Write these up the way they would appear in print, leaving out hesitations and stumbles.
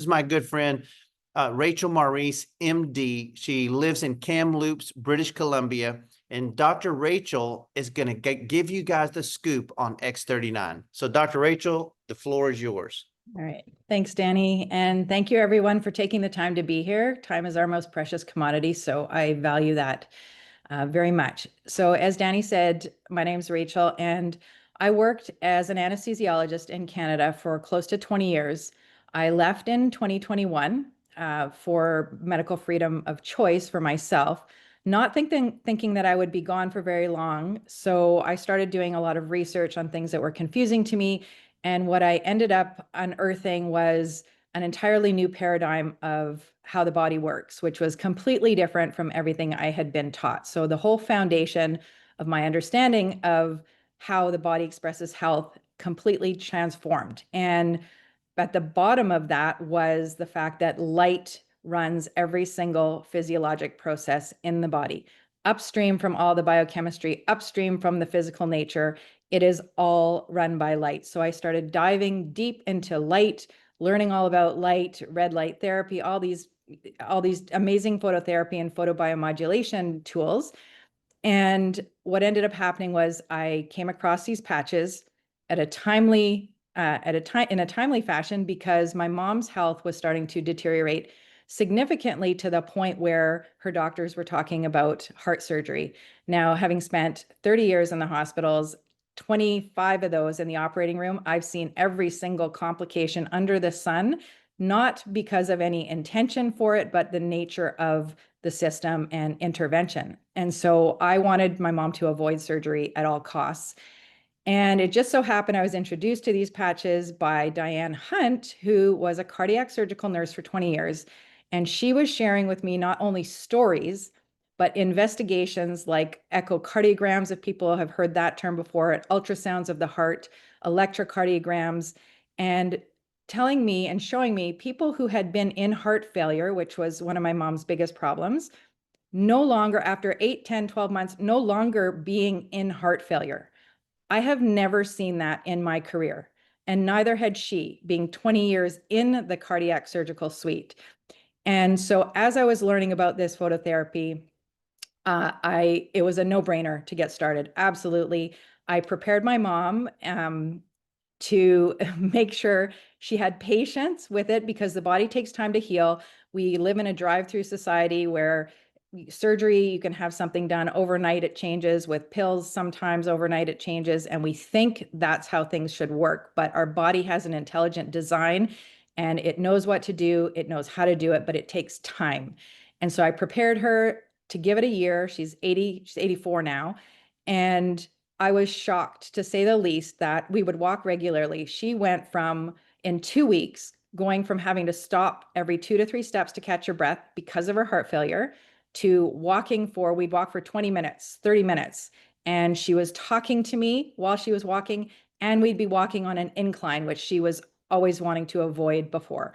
is my good friend, Rachel Maurice, MD. She lives in Kamloops, British Columbia. And Dr. Rachel is going to give you guys the scoop on X39. So, Dr. Rachel, the floor is yours. All right. Thanks, Danny. And thank you, everyone, for taking the time to be here. Time is our most precious commodity, so I value that very much. So as Danny said, my name is Rachel, and I worked as an anesthesiologist in Canada for close to 20 years. I left in 2021 for medical freedom of choice for myself, not thinking that I would be gone for very long. So I started doing a lot of research on things that were confusing to me. And what I ended up unearthing was an entirely new paradigm of how the body works, which was completely different from everything I had been taught. So the whole foundation of my understanding of how the body expresses health completely transformed. And at the bottom of that was the fact that light runs every single physiologic process in the body, upstream from all the biochemistry, upstream from the physical nature. It is all run by light. So I started diving deep into light, learning all about light, red light therapy, all these amazing phototherapy and photobiomodulation tools. And what ended up happening was I came across these patches at a timely in a timely fashion because my mom's health was starting to deteriorate significantly to the point where her doctors were talking about heart surgery. Now, having spent 30 years in the hospitals, 25 of those in the operating room, I've seen every single complication under the sun, not because of any intention for it, but the nature of the system and intervention. And so I wanted my mom to avoid surgery at all costs. And it just so happened I was introduced to these patches by Diane Hunt, who was a cardiac surgical nurse for 20 years. And she was sharing with me not only stories, but investigations like echocardiograms, if people have heard that term before, ultrasounds of the heart, electrocardiograms, and telling me and showing me people who had been in heart failure, which was one of my mom's biggest problems, no longer, after 8, 10, 12 months, no longer being in heart failure. I have never seen that in my career, and neither had she, being 20 years in the cardiac surgical suite. And so as I was learning about this phototherapy, it was a no-brainer to get started. Absolutely. I prepared my mom to make sure she had patience with it because the body takes time to heal. We live in a drive-through society where surgery, you can have something done overnight, it changes. With pills, sometimes overnight it changes. And we think that's how things should work. But our body has an intelligent design and it knows what to do. It knows how to do it, but it takes time. And so I prepared her to give it a year. She's 84 now. And I was shocked, to say the least, that we would walk regularly. She went from, in 2 weeks, going from having to stop every 2 to 3 steps to catch her breath because of her heart failure to we'd walk for 20 minutes, 30 minutes. And she was talking to me while she was walking, and we'd be walking on an incline, which she was always wanting to avoid before.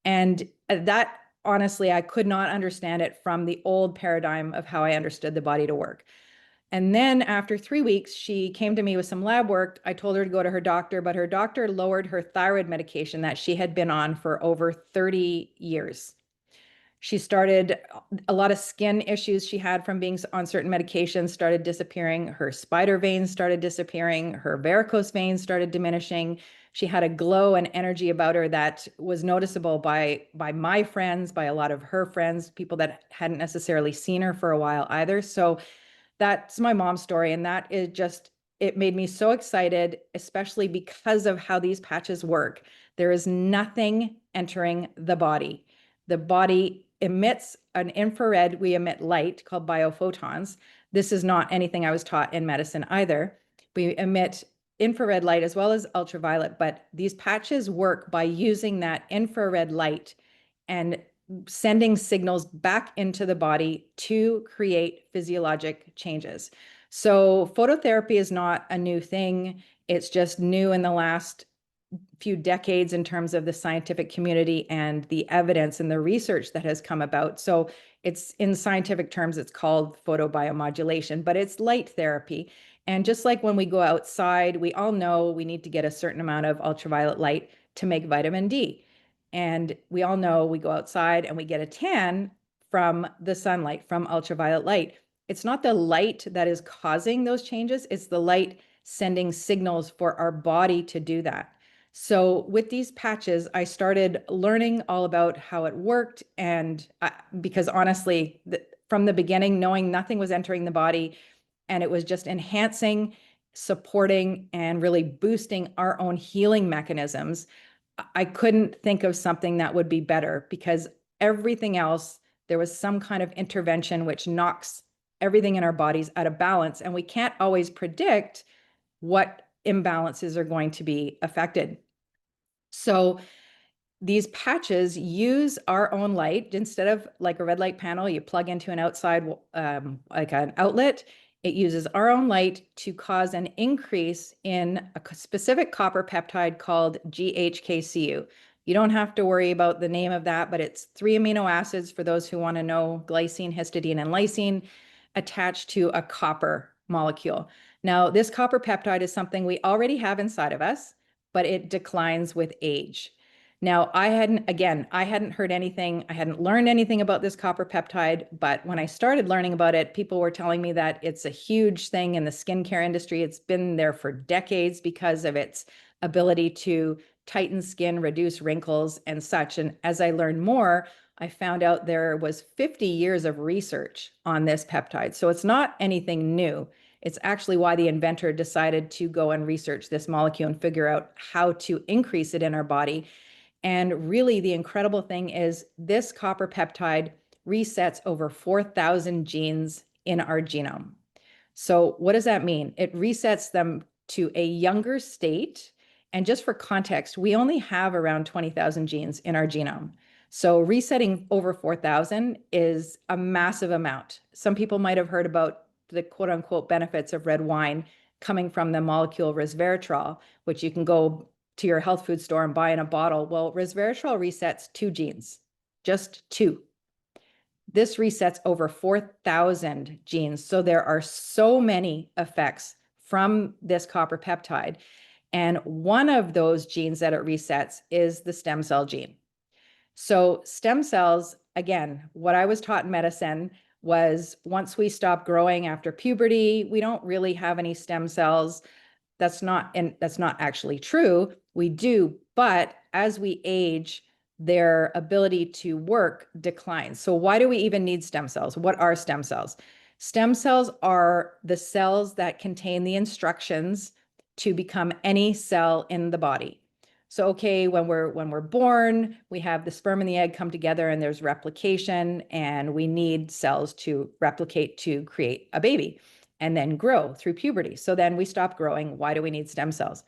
And that, honestly, I could not understand it from the old paradigm of how I understood the body to work. And then after 3 weeks, she came to me with some lab work. I told her to go to her doctor, but her doctor lowered her thyroid medication that she had been on for over 30 years. She started, a lot of skin issues she had from being on certain medications started disappearing. Her spider veins started disappearing. Her varicose veins started diminishing. She had a glow and energy about her that was noticeable by my friends, by a lot of her friends, people that hadn't necessarily seen her for a while either. So that's my mom's story. And that is just, it made me so excited, especially because of how these patches work. There is nothing entering the body. The body emits an infrared, we emit light called biophotons. This is not anything I was taught in medicine either. We emit infrared light as well as ultraviolet, but these patches work by using that infrared light and sending signals back into the body to create physiologic changes. So phototherapy is not a new thing. It's just new in the last few decades in terms of the scientific community and the evidence and the research that has come about. So it's, in scientific terms, it's called photobiomodulation, but it's light therapy. And just like when we go outside, we all know we need to get a certain amount of ultraviolet light to make vitamin D. And we all know we go outside and we get a tan from the sunlight, from ultraviolet light. It's not the light that is causing those changes, it's the light sending signals for our body to do that. So with these patches, I started learning all about how it worked. And because honestly, from the beginning, knowing nothing was entering the body and it was just enhancing, supporting, and really boosting our own healing mechanisms, I couldn't think of something that would be better, because everything else, there was some kind of intervention which knocks everything in our bodies out of balance. And we can't always predict what imbalances are going to be affected. So these patches use our own light. Instead of like a red light panel you plug into an outside, like an outlet, it uses our own light to cause an increase in a specific copper peptide called GHKCU. You don't have to worry about the name of that, but it's 3 amino acids, for those who want to know: glycine, histidine, and lysine, attached to a copper molecule. Now, this copper peptide is something we already have inside of us, but it declines with age. Now, I hadn't heard anything, I hadn't learned anything about this copper peptide, but when I started learning about it, people were telling me that it's a huge thing in the skincare industry. It's been there for decades because of its ability to tighten skin, reduce wrinkles, and such. And as I learned more, I found out there was 50 years of research on this peptide. So it's not anything new. It's actually why the inventor decided to go and research this molecule and figure out how to increase it in our body. And really, the incredible thing is this copper peptide resets over 4,000 genes in our genome. So what does that mean? It resets them to a younger state. And just for context, we only have around 20,000 genes in our genome. So resetting over 4,000 is a massive amount. Some people might have heard about the quote unquote benefits of red wine coming from the molecule resveratrol, which you can go to your health food store and buy in a bottle. Well, resveratrol resets 2 genes, just 2. This resets over 4,000 genes. So there are so many effects from this copper peptide. And one of those genes that it resets is the stem cell gene. So stem cells, again, what I was taught in medicine was once we stop growing after puberty, we don't really have any stem cells. That's not actually true. We do, but as we age, their ability to work declines. So why do we even need stem cells? What are stem cells? Stem cells are the cells that contain the instructions to become any cell in the body. So, okay, when we're born, we have the sperm and the egg come together and there's replication, and we need cells to replicate to create a baby and then grow through puberty. So then we stop growing. Why do we need stem cells?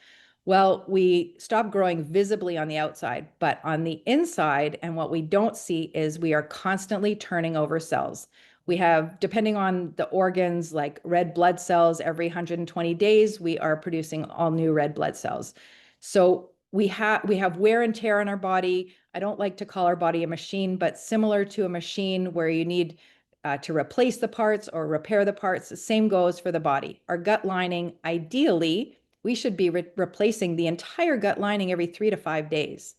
Well, we stop growing visibly on the outside, but on the inside, and what we don't see is we are constantly turning over cells. We have, depending on the organs, like red blood cells, every 120 days, we are producing all new red blood cells. So we have wear and tear in our body. I don't like to call our body a machine, but similar to a machine where you need to replace the parts or repair the parts, the same goes for the body. Our gut lining, ideally, we should be replacing the entire gut lining every 3 to 5 days.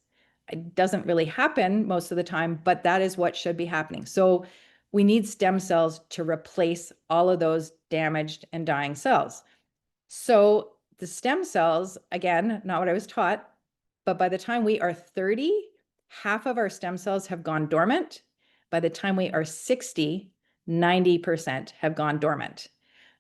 It doesn't really happen most of the time, but that is what should be happening. So we need stem cells to replace all of those damaged and dying cells. So the stem cells, again, not what I was taught, but by the time we are 30, half of our stem cells have gone dormant. By the time we are 60, 90% have gone dormant.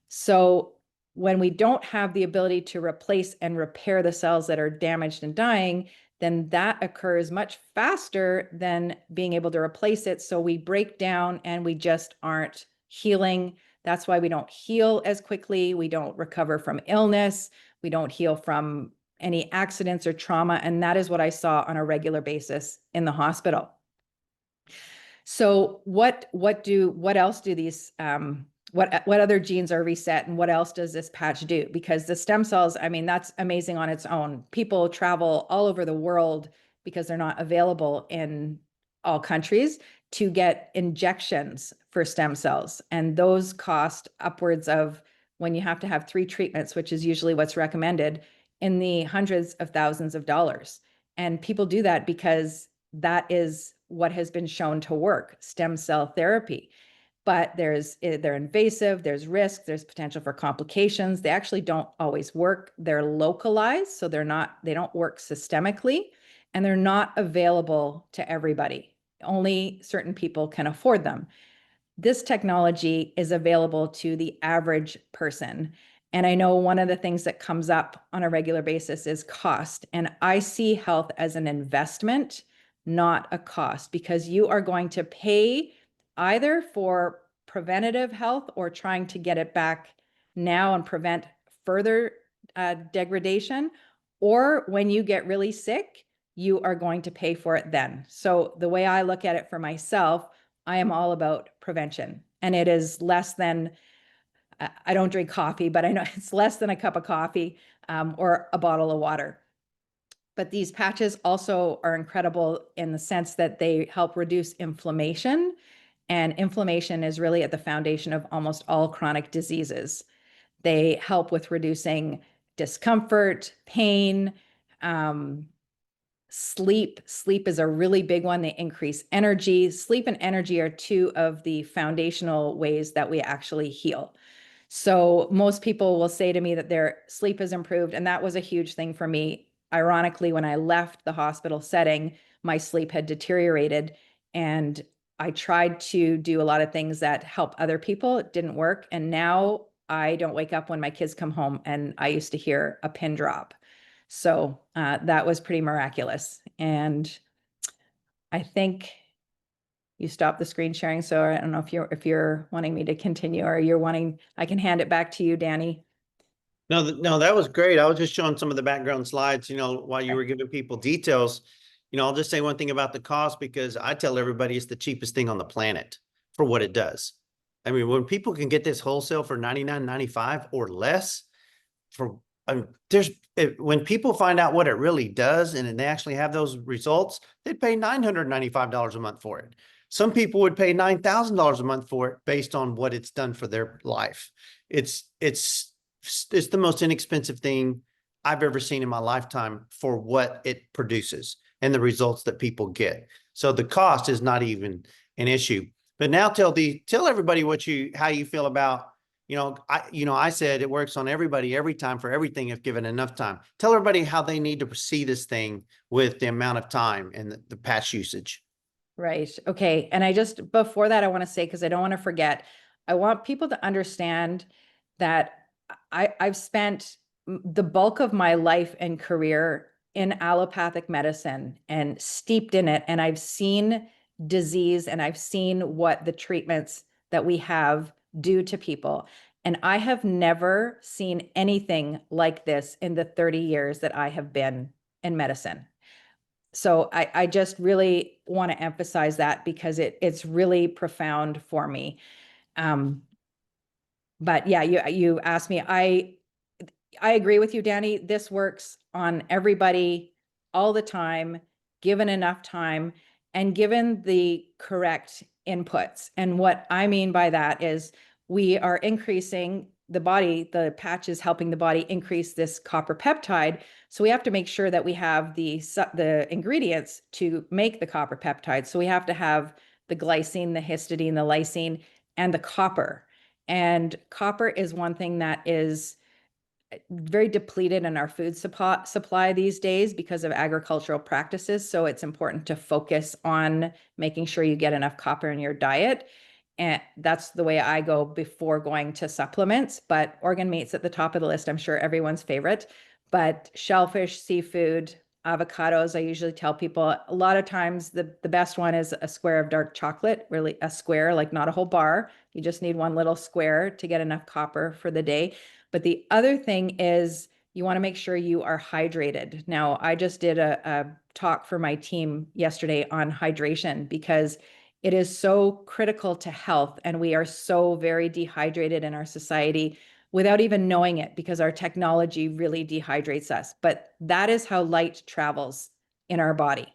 So when we don't have the ability to replace and repair the cells that are damaged and dying, then that occurs much faster than being able to replace it. So we break down and we just aren't healing. That's why we don't heal as quickly. We don't recover from illness. We don't heal from any accidents or trauma. And that is what I saw on a regular basis in the hospital. So what else do these, what other genes are reset, and what else does this patch do? Because the stem cells, I mean, that's amazing on its own. People travel all over the world because they're not available in all countries to get injections for stem cells. And those cost upwards of, when you have to have 3 treatments, which is usually what's recommended, in the hundreds of thousands of dollars. And people do that because that is what has been shown to work, stem cell therapy. But they're invasive, there's risk, there's potential for complications. They actually don't always work. They're localized, so they don't work systemically, and they're not available to everybody. Only certain people can afford them. This technology is available to the average person. And I know one of the things that comes up on a regular basis is cost. And I see health as an investment, not a cost, because you are going to pay either for preventative health or trying to get it back now and prevent further degradation. Or when you get really sick, you are going to pay for it then. So the way I look at it for myself, I am all about prevention. And it is less than, I don't drink coffee, but I know it's less than a cup of coffee or a bottle of water. But these patches also are incredible in the sense that they help reduce inflammation. And inflammation is really at the foundation of almost all chronic diseases. They help with reducing discomfort, pain, sleep. Sleep is a really big one. They increase energy. Sleep and energy are two of the foundational ways that we actually heal. So most people will say to me that their sleep has improved, and that was a huge thing for me. Ironically, when I left the hospital setting, my sleep had deteriorated, and I tried to do a lot of things that help other people. It didn't work. And now I don't wake up when my kids come home, and I used to hear a pin drop. So that was pretty miraculous. And I think you stopped the screen sharing. So I don't know if you're wanting me to continue or you're wanting, I can hand it back to you, Danny. No, no, that was great. I was just showing some of the background slides, while you Okay. were giving people details. I'll just say one thing about the cost, because I tell everybody it's the cheapest thing on the planet for what it does. I mean, when people can get this wholesale for $99.95 or less, for when people find out what it really does and they actually have those results, they'd pay $995 a month for it. Some people would pay $9,000 a month for it based on what it's done for their life. It's the most inexpensive thing I've ever seen in my lifetime for what it produces and the results that people get. So the cost is not even an issue. But now tell everybody how you feel about, I said it works on everybody every time for everything if given enough time. Tell everybody how they need to see this thing with the amount of time and the patch usage. Right. Okay. And before that, I want to say, because I don't want to forget, I want people to understand that I've spent the bulk of my life and career in allopathic medicine and steeped in it. And I've seen disease and I've seen what the treatments that we have do to people. And I have never seen anything like this in the 30 years that I have been in medicine. So I just really want to emphasize that because it's really profound for me. Um, but yeah, you asked me. I agree with you, Danny. This works on everybody all the time, given enough time and given the correct inputs. And what I mean by that is we are increasing the patch is helping the body increase this copper peptide. So we have to make sure that we have the ingredients to make the copper peptide. So we have to have the glycine, the histidine, the lysine, and the copper. And copper is one thing that is very depleted in our food supply these days because of agricultural practices. So it's important to focus on making sure you get enough copper in your diet. And that's the way I go before going to supplements. But organ meat's at the top of the list. I'm sure everyone's favorite. But shellfish, seafood, avocados, I usually tell people a lot of times the best one is a square of dark chocolate, really a square, like not a whole bar. You just need one little square to get enough copper for the day. But the other thing is you want to make sure you are hydrated. Now, I just did a talk for my team yesterday on hydration because it is so critical to health. And we are so very dehydrated in our society without even knowing it because our technology really dehydrates us. But that is how light travels in our body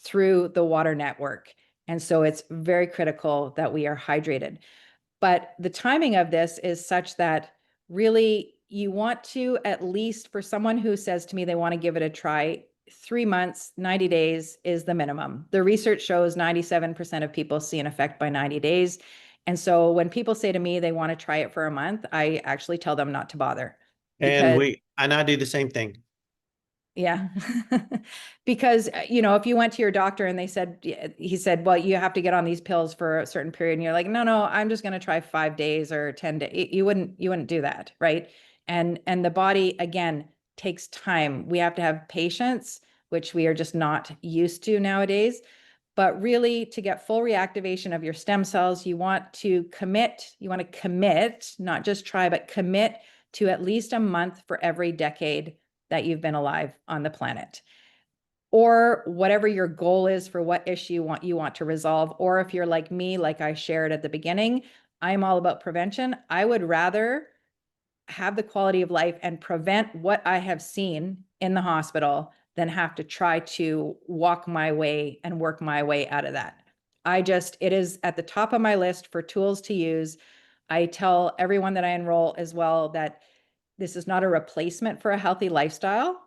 through the water network. And so it's very critical that we are hydrated. But the timing of this is such that really you want to, at least for someone who says to me they want to give it a try, 3 months, 90 days is the minimum. The research shows 97% of people see an effect by 90 days. And so when people say to me they want to try it for a month, I actually tell them not to bother And because I do the same thing. yeah. Because, if you went to your doctor and he said, well, you have to get on these pills for a certain period. And you're like, no, I'm just going to try 5 days or 10 days. You wouldn't do that. Right. And the body, again, takes time. We have to have patience, which we are just not used to nowadays. But really, to get full reactivation of your stem cells, you want to commit, not just try, but commit to at least a month for every decade that you've been alive on the planet, or whatever your goal is for what issue you want to resolve. Or if you're like me, like I shared at the beginning, I'm all about prevention. I would rather have the quality of life and prevent what I have seen in the hospital than have to try to walk my way and work my way out of that. It is at the top of my list for tools to use. I tell everyone that I enroll as well that this is not a replacement for a healthy lifestyle,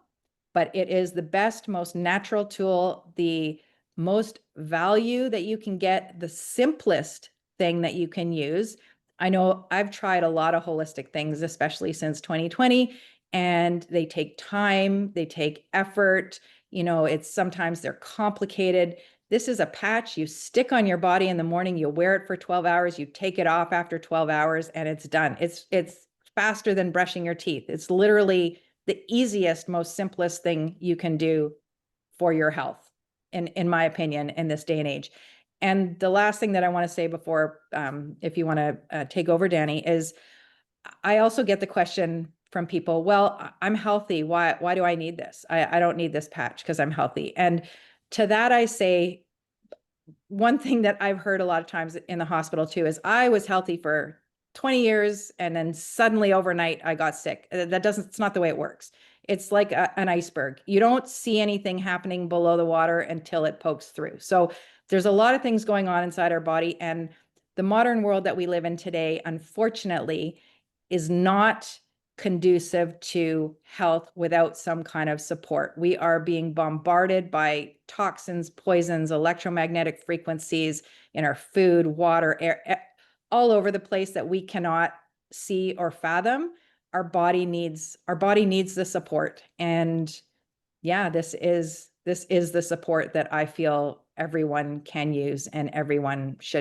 but it is the best, most natural tool, the most value that you can get, the simplest thing that you can use. I know I've tried a lot of holistic things, especially since 2020, and they take time, they take effort. Sometimes they're complicated. This is a patch you stick on your body in the morning, you wear it for 12 hours, you take it off after 12 hours, and it's done. It's faster than brushing your teeth. It's literally the easiest, most simplest thing you can do for your health, in my opinion, in this day and age. And the last thing that I want to say before, if you want to take over, Danny, is I also get the question from people, well, I'm healthy. Why do I need this? I don't need this patch because I'm healthy. And to that, I say, one thing that I've heard a lot of times in the hospital too is I was healthy for 20 years and then suddenly overnight I got sick. It's not the way it works. It's like an iceberg. You don't see anything happening below the water until it pokes through. So there's a lot of things going on inside our body, and the modern world that we live in today, unfortunately, is not conducive to health without some kind of support. We are being bombarded by toxins, poisons, electromagnetic frequencies in our food, water, air, all over the place that we cannot see or fathom. Our body needs the support. And yeah, this is the support that I feel everyone can use and everyone should